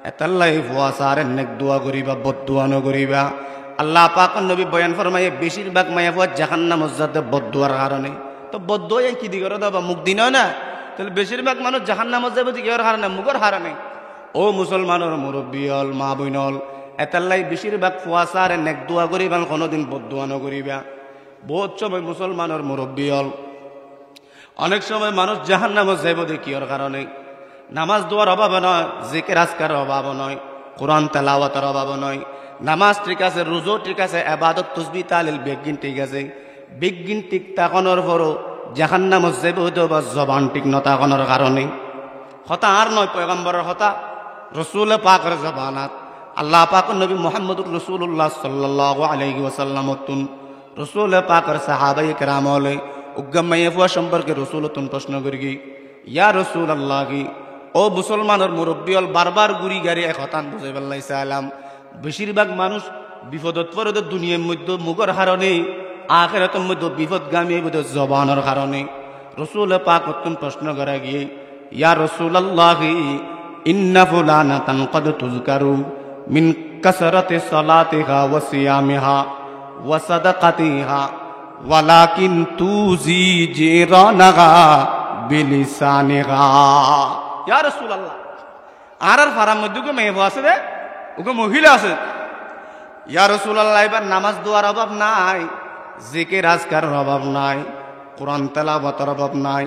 এতাল্লাই ফুয়াশার নেক দুয়া করিবা বদুয়া নকরিবা আল্লাহ পাক নবী বয়ান ফরমায়ে বেশিরভাগ মাইয়া ফুয়া জাহান্নামত যাতে বদুয়ার কারণে তো বদুয়া কি দিগর দাবা মুখ দিন না তাহলে বেশিরভাগ মানুষ জাহান্নামত যাবে দিগর কারণে মুখের কারণে। ও মুসলমানের মুরব্বী হল মা বইন হল এতাল্লাই বেশিরভাগ ফুয়াশার নেক দোয়া করিবা কোনোদিন বদুয়া নকরিবা। বহুত সময় মুসলমানের মুরব্বী হল অনেক সময় মানুষ জাহান্নামত যাইব কিয়র কারণে নামাজ দোয়ার অভাব নয় জিকির আজকার অভাব নয় কোরআন তেলাওয়াতের অভাব নয় নামাজ ঠিক আছে রোজা ঠিক আছে ইবাদত তাসবিহ তাহলিল বেগিন ঠিক আছে বেগিন ঠিক তাকনের পরও জাহান্নামত যাইব বা জবান ঠিক নতাকনের কারণে কথা আর নয় পয়গম্বরের কথা রসুল পাকের জবানাত আল্লাহ পাক নবী মুহাম্মদুর রাসূলুল্লাহ সাল্লাল্লাহু আলাইহি ওয়াসাল্লাম রসুল পাকের সাহাবায়ে কেরাম হলে উগ্গামাইয়া ফুয়া সম্পর্কে রসুলতুন প্রশ্ন করি ইয়া রাসূলুল্লাহ ও মুসলমানের মুরব্বী হল বারবার গুড়ি গাড়ি এক হতান বুঝে পেলাইছে আলাম বেশিরভাগ মানুষ বিপদত পড়ে দুনিয়ার মধ্যে মুখের কারণে আখিরাতের মধ্যে বিপদগামী বোধ জবানের কারণে রসুল পাক প্রশ্ন করা গিয়ে ইয়া রাসূলুল্লাহ ইন্না ফুলানাতান ক্বাদ তুযকারু মিন কাসরাতি সালাতিহা ওয়া সিয়ামিহা ওয়া সাদাকাতিহা ওয়ালাকিন তুজি জিরানাহা বিলিসানিহা ইয়া রাসূলুল্লাহ আর ফারাম মধ্যে কো মেয়ে আছে রে ওকে মহিলা আছে ইয়া রাসূলুল্লাহ এবার নামাজ দোয়ার অভাব নাই জিকির আজকারের অভাব নাই কোরআন তেলাওয়াতের অভাব নাই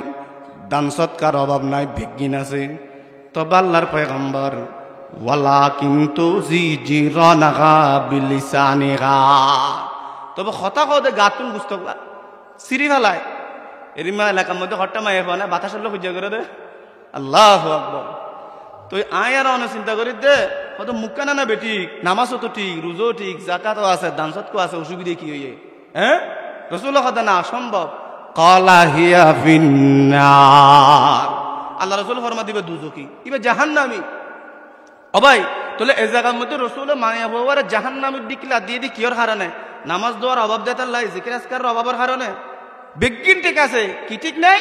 দান সৎকার অভাব নাই ভিজ্ঞিন আছে তবে আল্লাহর পয়গম্বর ওয়ালাকিন তুজি জিরানাহা বিলিসানিহা তবে কথা কদে গাতুন বুঝতে সিঁড়ি ফেলায় এরিমা এলাকার মধ্যে হট্টা মায়ে ফেলে বাতাসের লোক খুঁজে করে দে আল্লাহু আকবার তো আয় আর অনেক চিন্তা করি দে হয়তো মুখ কানা না বেটি নামাজও তো ঠিক রোজও ঠিক জাকাতও আছে দান সৎকার আছে অসুবিধা কি হইয়ে হ্যাঁ রাসূল কথা না সম্ভব ক্বালা হিয়া ফিন্নার আল্লাহ রাসূল ফরমা দিবে দুজকি ইবে জাহান্নামী ও ভাই তাহলে এই জায়গার মধ্যে রাসূল মানিয়া বাবার জাহান্নামের দিকলা দিয়ে দি কিয়র হারানে নামাজ দোয়ার অভাব দেতার লাই জিকির আজকারের অভাবের কারণে বিজ্ঞান ঠিক আছে কি ঠিক নাই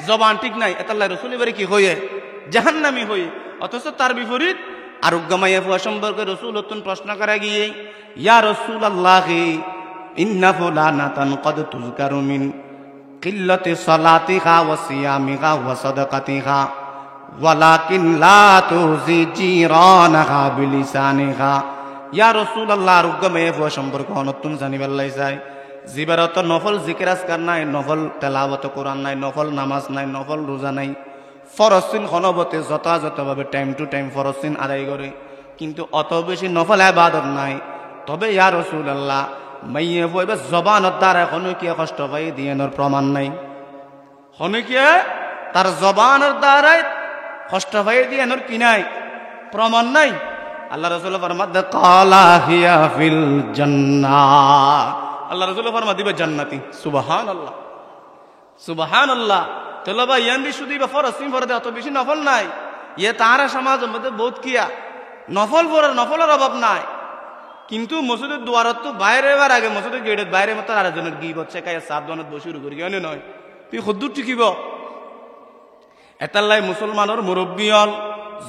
জবান ঠিক নাই এতাল্লাহ রাসূল এবারে কি হয়ে জাহান্নামী হয়ে অথচ তার বিপরীত আরোগ্যমাইয়া ফুয়া সম্পর্কে রাসূল প্রশ্ন করা গিয়ে ইয়া রাসূলুল্লাহ ইন্না ফুলানাতান ক্বাদ তুযকারু মিন কিল্লাতি সালাতিহা ওয়া সিয়ামিহা ওয়া সাদাকাতিহা ওয়ালাকিন লা তুজি জিরানাহা বিলিসানিহা ইয়া রাসূলুল্লাহ আরোগ্যমাইয়া ফুয়া সম্পর্কে নতুন জানিবার লাই যায় জিবারত নফল জিকির আজকার নাই নফল তেলাওয়াত কোরআন নাই নফল নামাজ নাই নফল রোজা নাই ফরসিন খনবতে যথাযথভাবে টাইম টু টাইম ফরসিন আদায় করে কিন্তু অত বেশি নফল ইবাদত নাই তবে ইয়া রাসূলুল্লাহ মাইয়ে বইবে জবানের দ্বারা হনকিয়া কষ্ট পাই দিয়েনোর প্রমাণ নাই হনকিয়া তার জবানের দ্বারাই কষ্ট পাই দিয়েনোর কি নাই প্রমাণ নাই আল্লাহ রাসূল ফরমাতে ক্বালা হিয়া ফিল জান্নাহ আল্লাহ রাসূল ফরমা দিবে জান্নাতি সুবহানাল্লাহ সুবহানাল্লাহ তাহলে ভাই ইয়ান্দি শুধু বা ফরজ সিম ফরদে অত বেশি নফল নাই ইয়ে তারা সমাজের মধ্যে বহুত কিয়া নফলের অভাব নাই কিন্তু মসজিদের দুয়ারত তো বাইরে এবার আগে মসজিদের গেটের বাইরে মতো আরেকজনের গিবত শেখায় সাত দনত বসে শুরু করি কেন নয় তুই খুদ্দুর টিকিব এতাল্লাই মুসলমানের মুরব্বী হল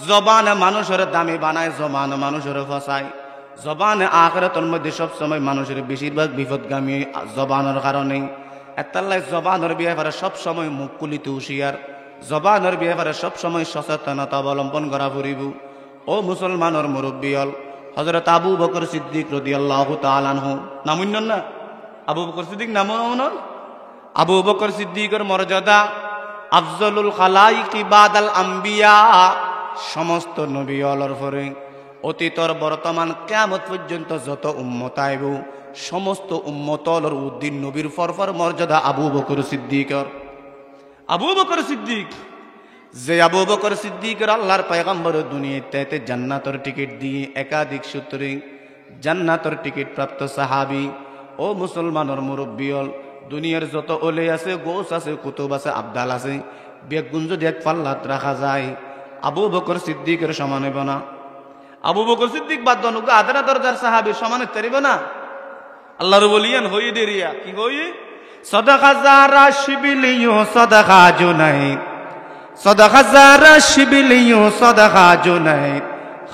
জবানে মানুষের দামি বানায় জবানে মানুষের ফসায় জবানে আখিরাতের মধ্যে সব সময় মানুষের বেশিরভাগ বিপদগামী জবানের কারণে এতাল্লাই জবানের ব্যাপারে সব সময় মুখ খুলিতে হুঁশিয়ার, জবানের ব্যাপারে সব সময় সচেতনতা অবলম্বন করা ফুরিব। ও মুসলমানের মুরব্বী হল হযরত আবু বকর সিদ্দিক রাদিয়াল্লাহু তাআলা আনহু, নামুন না আবু বকর সিদ্দিক নামুন। আবু বকর সিদ্দিকের মর্যাদা আফজলুল খালাইকি বাদাল আম্বিয়া, সমস্ত নবী হলর পরে অতীতর বর্তমান কিয়ামত পর্যন্ত যত উম্মত আইব সমস্ত উম্মত হলর উদ্দিন নবীর ফরফর মর্যাদা আবু বকর সিদ্দিকের। আবু বকর সিদ্দিক, যে আবু বকর সিদ্দিকের আল্লাহর পয়গম্বর দুনিয়াতে জান্নাতের টিকিট দিয়ে একাধিক সূত্রে জান্নাতের টিকিট প্রাপ্ত সাহাবী। ও মুসলমানের মুরব্বী হল দুনিয়ার যত ওলে আছে, গোস আছে, কুতুব আছে, আবদাল আছে, বেগুন যদি এক পাল্লাত রাখা যায় আবু বকর সিদ্দিকের সমান হইব না। আবু বকর সিদ্দিক বাদ দনুকা আদরা দরজার সাহাবীর সমান হইতে না। আল্লাহর বলিয়ান হই দেরিয়া কি হই সাদাকা যারা শিবিলিয়ো সাদাকা জুনাইদ, সাদাকা যারা শিবিলিয়ো সাদাকা জুনাইদ,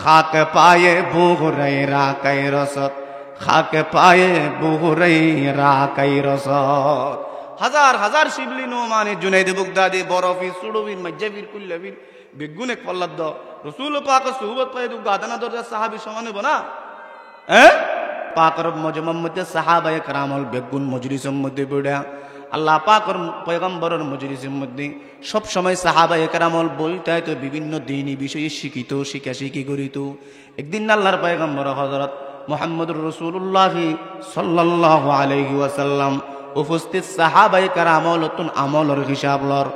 খাক পায়ে বু হুরায়রা কাই রসদ, খাক পায়ে বু হুরায়রা কাই রসদ। হাজার হাজার শিবলি নো মানে জুনাইদ বুগদাদি বরফি সুড়বিন মজ্জাবির কুল্লাবির বেগুন এক পাল্লাদ দ রাসূল পাক সুহবত পায় দুগা আদানা দরজা সাহাবী সমান হইব না। পাকর মজমার মধ্যে সাহাবায়ে কেরামল বেগুন মজলিসের মধ্যে বইড়া আল্লাহ পাকর পয়গম্বরের মজলিসের মধ্যে সব সময় সাহাবায়ে কেরামল বইটাই তো বিভিন্ন দ্বীনি বিষয়ে শিখিত, শিখাশিখি করিত। একদিন আল্লাহর পয়গম্বর হযরত মুহাম্মদুর রাসূলুল্লাহ সাল্লাল্লাহু আলাইহি ওয়াসাল্লাম উপস্থিত সাহাবায়ে কেরামল নতুন আমলের হিসাব লর।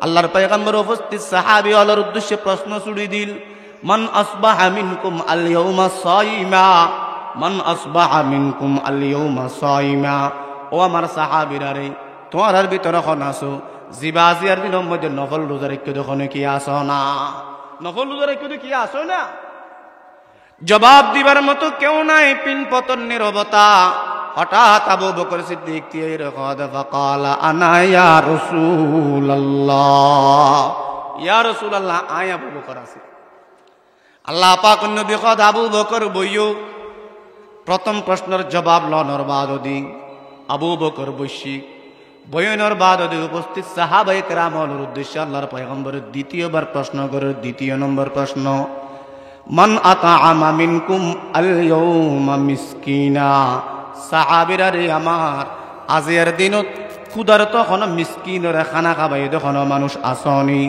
আল্লাহর পয়গম্বর উপস্থিত সাহাবী হলর উদ্দেশ্যে প্রশ্ন ছুড়ি দিল, মান আসবাহা মিনকুম আল ইয়াউমা সাইমা, মান আসবাহা মিনকুম আল ইয়াউমা সাইমা। ও আমার সাহাবীরা রে, তোমার ভিতরে এখন আসো জিবাজিয়ার দিনের মধ্যে নফল রোজা রেখে দেখো কি আসো না, নফল রোজা রেখে কি আসো না। জবাব দিবার মতো কেউ নাই, পিন পতন নীরবতা। হঠাৎ আবু বকর সিদ্দিক ফাকালা আনা ইয়া রাসূলুল্লাহ, ইয়া রাসূলুল্লাহ আয় আবু বকর আছে। আল্লাহ পাক নবী কদ আবু বকর বইও। প্রথম প্রশ্নের জবাব লনর বাদদি আবু বকর বৈশি বয়নর বাদদি উপস্থিত সাহাবায়ে কেরামর উদ্দেশ্যে আল্লাহর পয়গম্বরের দ্বিতীয়বার প্রশ্ন করে। দ্বিতীয় নম্বর প্রশ্ন, মান আতাআমা মিনকুম আল ইয়াউমা মিসকিনা, সাহাবীরা রে আমার আজিয়ার দিনত ক্ষুধার্ত কোনো মিসকিনের খানা খাবাই দেখোন মানুষ আসনি।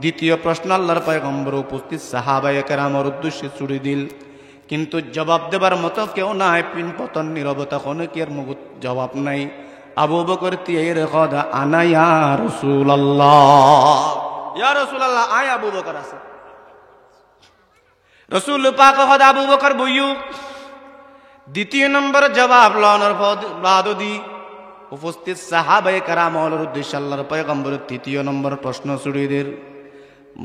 দ্বিতীয় প্রশ্ন আল্লাহর পয়গম্বর উপস্থিত সাহাবায়ে কেরামর উদ্দেশ্যে ছুড়ে দিল, কিন্তু জবাব দেবার মতো কেউ নাই, পিন পতন নীরবতা, কোনো কি আর মুখ জবাব নাই। আবু বকর তিয়াই রেখা আনা ইয়া রাসূলুল্লাহ, ইয়া রাসূলুল্লাহ আয় আবু বকর আছে। রাসূল পাক হদ আবু বকর বইয়ু। দ্বিতীয় নম্বর জবাব লওয়ার বাদদি উপস্থিত সাহাবায়ে কেরামর উদ্দেশ্যে আল্লাহর পয়গম্বরের তৃতীয় নম্বর প্রশ্ন ছুড়ে দিল,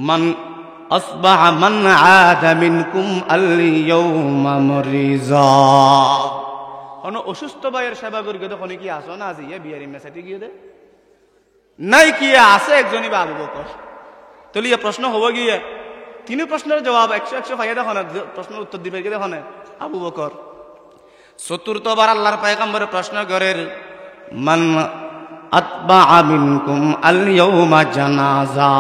মান আসবাহা মান আদা মিনকুম আল ইয়াউমা মরিজা, কোন অসুস্থ ভাইয়ের সেবা করি গেলে কোন কি আসো না, আজি বিয়ারি মেসাতে গিয়ে দে নাই কি আছে একজনই বা আবু বকর। তাহলে এই প্রশ্ন হবো গিয়ে তিন প্রশ্নের জবাব 100 পাইয়া দেখো না, প্রশ্নের উত্তর দিবে গিয়ে দেখো না আবু বকর। চতুর্থবার আল্লাহর পয়গম্বরের প্রশ্ন করেন, মান আতবাআ মিনকুম আল ইয়াউমা জানাজা,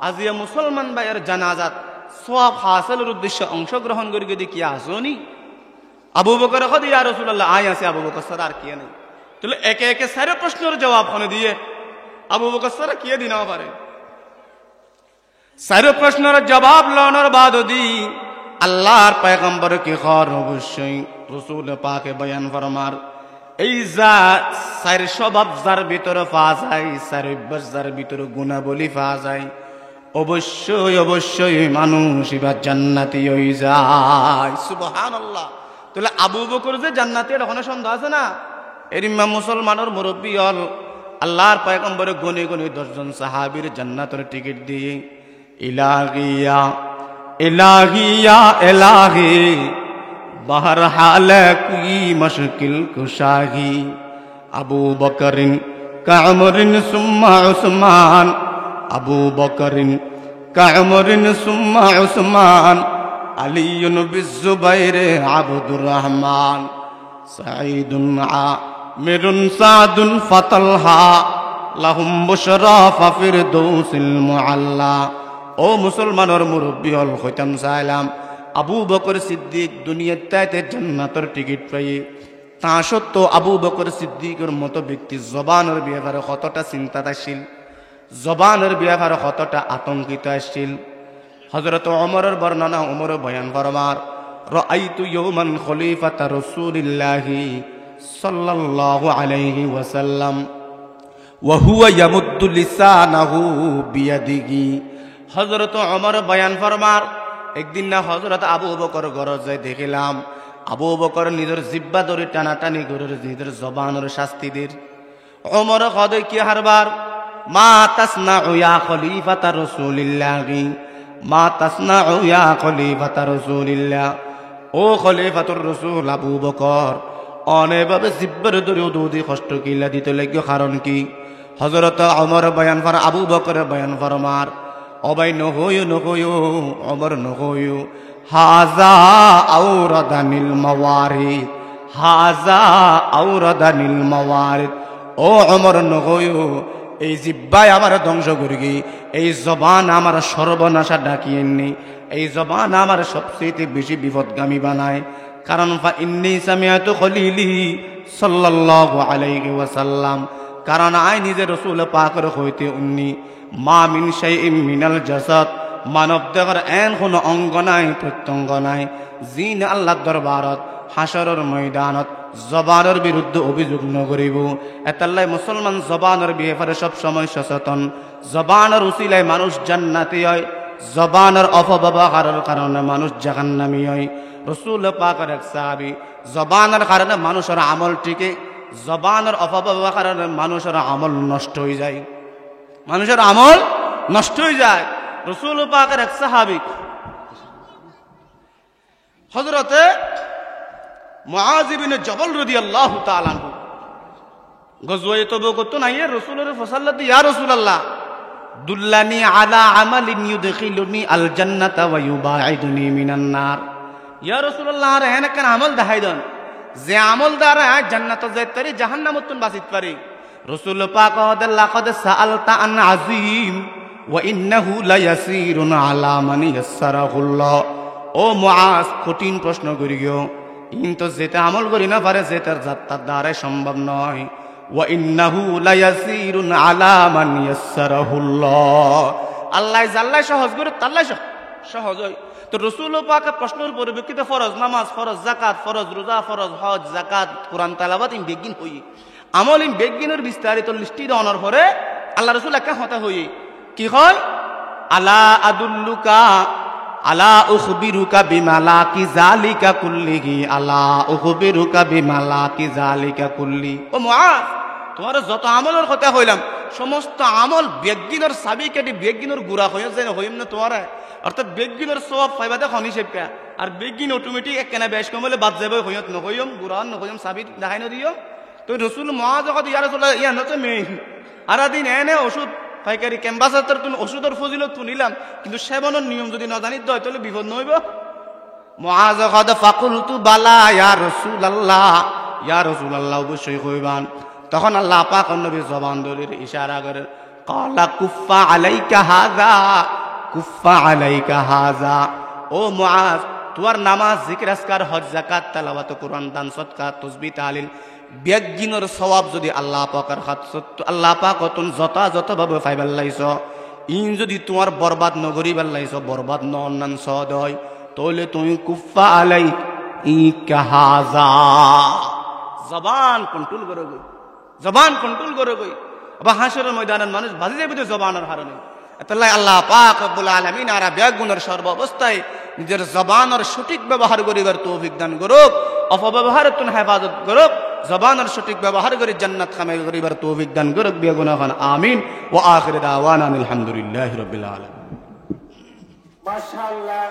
আজিয়া মুসলমান ভাইয়ের জানাজাত সওয়াব হাসিলের উদ্দেশ্যে অংশগ্রহণ করি গদি কি আসনি। আবু বকর কদ ইয়া রাসূলুল্লাহ আয় আছে আবু বকর স্যার আর কি নাই। তাহলে একে একে সারে প্রশ্নের জবাব কোনে দিয়ে আবু বকর স্যার কি দিনা পারে। সারে প্রশ্নের জবাব লওয়ার বাদ দি আল্লাহর পয়গম্বর কি খর অবশ্যই রাসূল পাকে বয়ান ফরমার, এই জাত সার স্বভাব যার ভিতরে পাওয়া যায়, সার অভ্যাস যার ভিতরে গুণাবলী পাওয়া যায়, অবশ্যই অবশ্যই মানুষ এবার জান্নাতি হয়ে যায়। সুবহানাল্লাহ। তাহলে আবু বকর যে জান্নাতি এর কোনো সন্দেহ আছে না। এর ইমাম মুসলমানের মুরব্বী হল আল্লাহর পয়গম্বরে গনে গনে 10 জন সাহাবীর জান্নাতের টিকিট দিয়ে ইলাহিয়া ইলাহিয়া ইলাহি বাহর হাল কি মুশকিল কুশাহি, আবু বকরিন কামরিন সুম্মা উসমান, আবু বকরিন কামরিন সুম্মা উসমান, আলিয়ুন বিজুবাইর আব্দুর রহমান, সাঈদুন মিরুন সাদুন ফাতালহা লাহুম বুশরা ফাফিরদৌসিল মুআল্লা। ও মুসলমানের মুরব্বী হল হইতাম চাইলাম আবু বকর সিদ্দিক দুনিয়ার তাইতে জান্নাতের টিকিট পাই। তা সত্ত্বেও আবু বকর সিদ্দিকের মতো ব্যক্তি জবানের ব্যাপারে কতটা চিন্তাশীল, জবানের ব্যাপারে কতটা আতঙ্কিত আসছিল। হযরত ওমরের বর্ণনা, ওমর বয়ান ফরমার রাআইতু ইয়াওমান খলিফাতা রাসূলিল্লাহি সাল্লাল্লাহু আলাইহি ওয়াসাল্লাম ওয়া হুয়া ইয়ামুদ্দু লিসানাহু বিয়াদিহি। হযরত ওমর বয়ান ফরমার একদিন না হযরত আবু বকর গরজে দেখিলাম আবু বকর নিজের জিহ্বা ধরে টানাটানি করে নিজের জবানের শাস্তি দের। ওমর কদে কি হারবার মা তাসনাউ ইয়া খলিফাতা রাসূলিল্লাহি, মা তাসনাউ ইয়া খলিফাতা রাসূলিল্লাহ। ও খলিফাতুর রাসূল আবু বকর অনেকভাবে জিহ্বার ধরে উদুদি কষ্ট কিলা দিতে লাগলো, কারণ কি? হযরত ওমর বয়ান ফর আবু বকর বয়ান ফরমার অবাই নহয়ু নহয়ু ওমর নহয়ু হাজা আওরাদানিল মাওয়ারিদ, হাজা আওরাদানিল মাওয়ারিদ। ও ওমর নহয়ু এই জিহ্বায় আমার ধ্বংস করি, এই জবান আমার সর্বনাশা ডাকিয়েননি, এই জবান আমার সবচেয়ে বেশি বিপদগামী বানায়। কারণ ফা ইন্নী সামিআতু খলিলি সাল্লাল্লাহু আলাইহি ওয়াসাল্লাম, কারণ আই নিজে রাসূল পাকের হইতে উন্নি মা মিন শাইইন মিনাল জাসাদ, মানব দেহর এন কোনো অঙ্গ নাই প্রত্যঙ্গ নাই জিন আল্লাহর দরবারত হাসরের ময়দানত জবানের বিরুদ্ধে অভিযোগ নকরিব। এতাল্লাই মুসলমান জবানের ব্যাপারে সব সময় সচেতন। জবানের উসিলায় মানুষ জান্নাতি হয়, জবানের অপব্যবহারের কারণে মানুষ জাহান্নামী হয়। রাসূল পাকের এক সাহাবী জবানের কারণে মানুষের আমল টিকে, জবানের অপব্যবহারের মানুষের আমল নষ্ট হয়ে যায়, মানুষের আমল নষ্ট হয়ে যায়। রাসূল পাকের এক সাহাবী হযরতে মুআয ইবনে জবল রাদিয়াল্লাহু তাআলা আনহু গজওয়ে তবুক তো নাই রাসূলের ফসাল্লাতি ইয়া রাসূলুল্লাহ দুল্লানি আলা আমালিন ইউদখিলুনি আল জান্নাতা ওয়া ইউবাইদুনি মিনান নার। ইয়া রাসূলুল্লাহ আর এনে কেন আমল দেখাই দেন যে আমল দ্বারা জান্নাতে যাইতে পারি জাহান্নামত বাঁচিত পারি। রাসূল পাক লাকাদ সাআলতা আন আযীম ওয়া ইন্নাহু লায়াসিরুন আলা মান ইয়াসসারাহুল্লাহ। ও মুআজ কঠিন প্রশ্ন করি গো, কিন্তু যেটা আমল করি না পারে যেটার যাত্রার দ্বারা সম্ভব নয়। ওয়া ইন্নাহু লায়াসিরুন আলা মান ইয়াসসারাহুল্লাহ, আল্লাহ জাল্লাহ সহজ করে তাল্লাহ সহজ হয়। তো রাসূল পাকের প্রশ্নের পরিপ্রেক্ষিতে ফরজ নামাজ, ফরজ যাকাত, ফরজ রোজা, ফরজ হজ, যাকাত, কোরআন তেলাওয়াত ইন বেগিন হই আমল ইন বেগিনের বিস্তারিত লিস্টি দেওয়ার পরে আল্লাহ রাসূল একা কথা হই কি হয় আলা আদুল্লুকা আলা উখবিরুকা বিমালাকি যালিকা কুল্লিহি, আলা উখবিরুকা বিমালাকি যালিকা কুল্লি। ও মুআজ তোমার যত আমলের কথা হইলাম সমস্ত আমল বেগিনের চাবি কেটে বেগিনের গুড়া হয়ে যায় হইম না তোমার, অর্থাৎ বেগিনের সব পাইবা দেখো হিসেবকা আর বেগিন অটোমেটিক একখানা বেশ কমলে বাদ যাবে হইত নহইম গুড়া নহইম চাবি দেখাই নদিও। তো রাসূল মুআজ কথা ইয়া রাসূলুল্লাহ ইয়া নতে মেইন আর দিন এনে ওষুধ পাইকারি ক্যাম্পাসার তুমি ওষুধের ফজিলত তুলিলাম, কিন্তু সেবনের নিয়ম যদি না জানি দয় তাহলে বিপদ নইব। মুআজ কথা ফাকুলতু বালা ইয়া রাসূলুল্লাহ, ইয়া রাসূলুল্লাহ অবশ্যই কইবান। তখন আল্লাহ পাক নবী জবান ধরে ইশারা করে ক্বালা কুফা আলাইকা হাযা, কুফা আলাইকা হাযা। ও মুআজ তোমার নামাজ, জিকির, আজকার, হজ, যাকাত, তেলাওয়াত, কোরআন, দান, সদকা, তাসবিহ, তাহলিল বেগিনের সওয়াব যদি আল্লাহ পাকের হাত আল্লাহ পাক অতন যথাযথভাবে পাইবার লাইছ, ইন যদি তোমার বরবাদ নগরিবার লাইছ, বরবাদ ন অন্যান সদ হয়, তাহলে তুমি কুফা আলাইকা হাযা জবান কন্ট্রোল করে গই, জবান কন্ট্রোল করে গই। আবার হাসরের ময়দানের মানুষ বাজি যাবে তো জবানের হারণে। তাই আল্লাহ পাক রব্বুল আলামিন আর বেগুনের সর্বাবস্থায় নিজের জবানের সঠিক ব্যবহার করিবার তৌফিক দান করুক, অপব্যবহারের তুন হেফাজত করুক, জবানের সঠিক ব্যবহার করে জান্নাত কামাই করিবার তৌফিক দান করুক। বেগুনাহ আমিন। ওয়া আখির দাওয়ানা আলহামদুলিল্লাহি রাব্বিল আলামিন। মাশাআল্লাহ।